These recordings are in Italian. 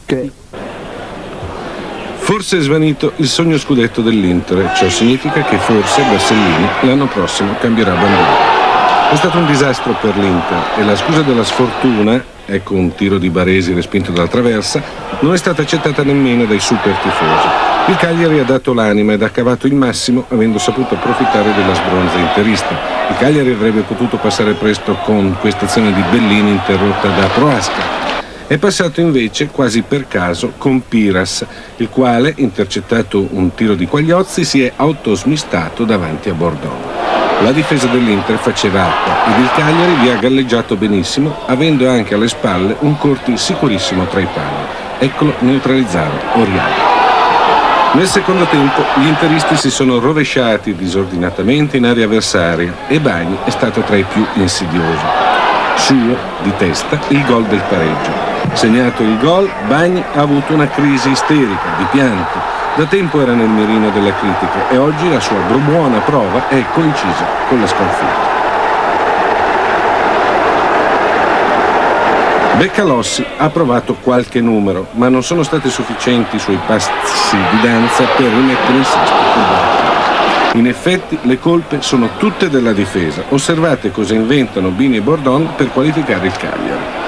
che Forse è svanito il sogno scudetto dell'Inter, ciò significa che forse Bassellini l'anno prossimo cambierà bandiera. È stato un disastro per l'Inter e la scusa della sfortuna, ecco un tiro di Baresi respinto dalla traversa, non è stata accettata nemmeno dai super tifosi. Il Cagliari ha dato l'anima ed ha cavato il massimo avendo saputo approfittare della sbronza interista. Il Cagliari avrebbe potuto passare presto con questa azione di Bellini interrotta da Prohaska. È passato invece quasi per caso con Piras, il quale, intercettato un tiro di Quagliozzi, si è autosmistato davanti a Bordon. La difesa dell'Inter faceva acqua ed il Cagliari vi ha galleggiato benissimo, avendo anche alle spalle un Corti sicurissimo tra i pali. Eccolo neutralizzare Oriali. Nel secondo tempo gli interisti si sono rovesciati disordinatamente in area avversaria e Bagni è stato tra i più insidiosi. Suo, di testa, il gol del pareggio. Segnato il gol, Bagni ha avuto una crisi isterica, di pianto. Da tempo era nel mirino della critica e oggi la sua buona prova è coincisa con la sconfitta. Beccalossi ha provato qualche numero, ma non sono stati sufficienti i suoi passi di danza per rimettere in sesto il Barcellona. In effetti le colpe sono tutte della difesa. Osservate cosa inventano Bini e Bordon per qualificare il Cagliari.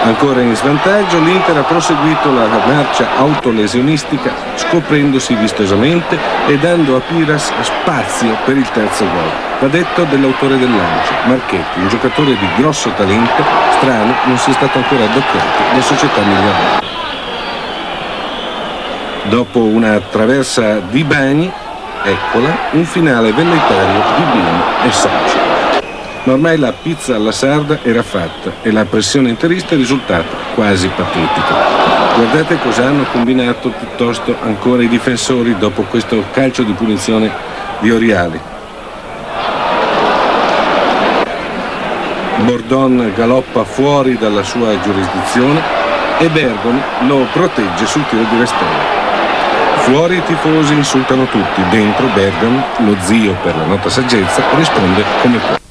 Ancora in svantaggio, l'Inter ha proseguito la marcia autolesionistica scoprendosi vistosamente e dando a Piras spazio per il terzo gol. Va detto dell'autore del lancio, Marchetti, un giocatore di grosso talento, strano non sia stato ancora addocchiato da società miliardarie. Dopo una traversa di Bagni, eccola, un finale velleitario di Bini e soci. Ma ormai la pizza alla sarda era fatta e la pressione interista è risultata quasi patetica. Guardate cosa hanno combinato piuttosto ancora i difensori dopo questo calcio di punizione di Oriali. Bordon galoppa fuori dalla sua giurisdizione e Bergomi lo protegge sul tiro di Restello. Fuori i tifosi insultano tutti, dentro Bergomi, lo zio per la nota saggezza, risponde come può.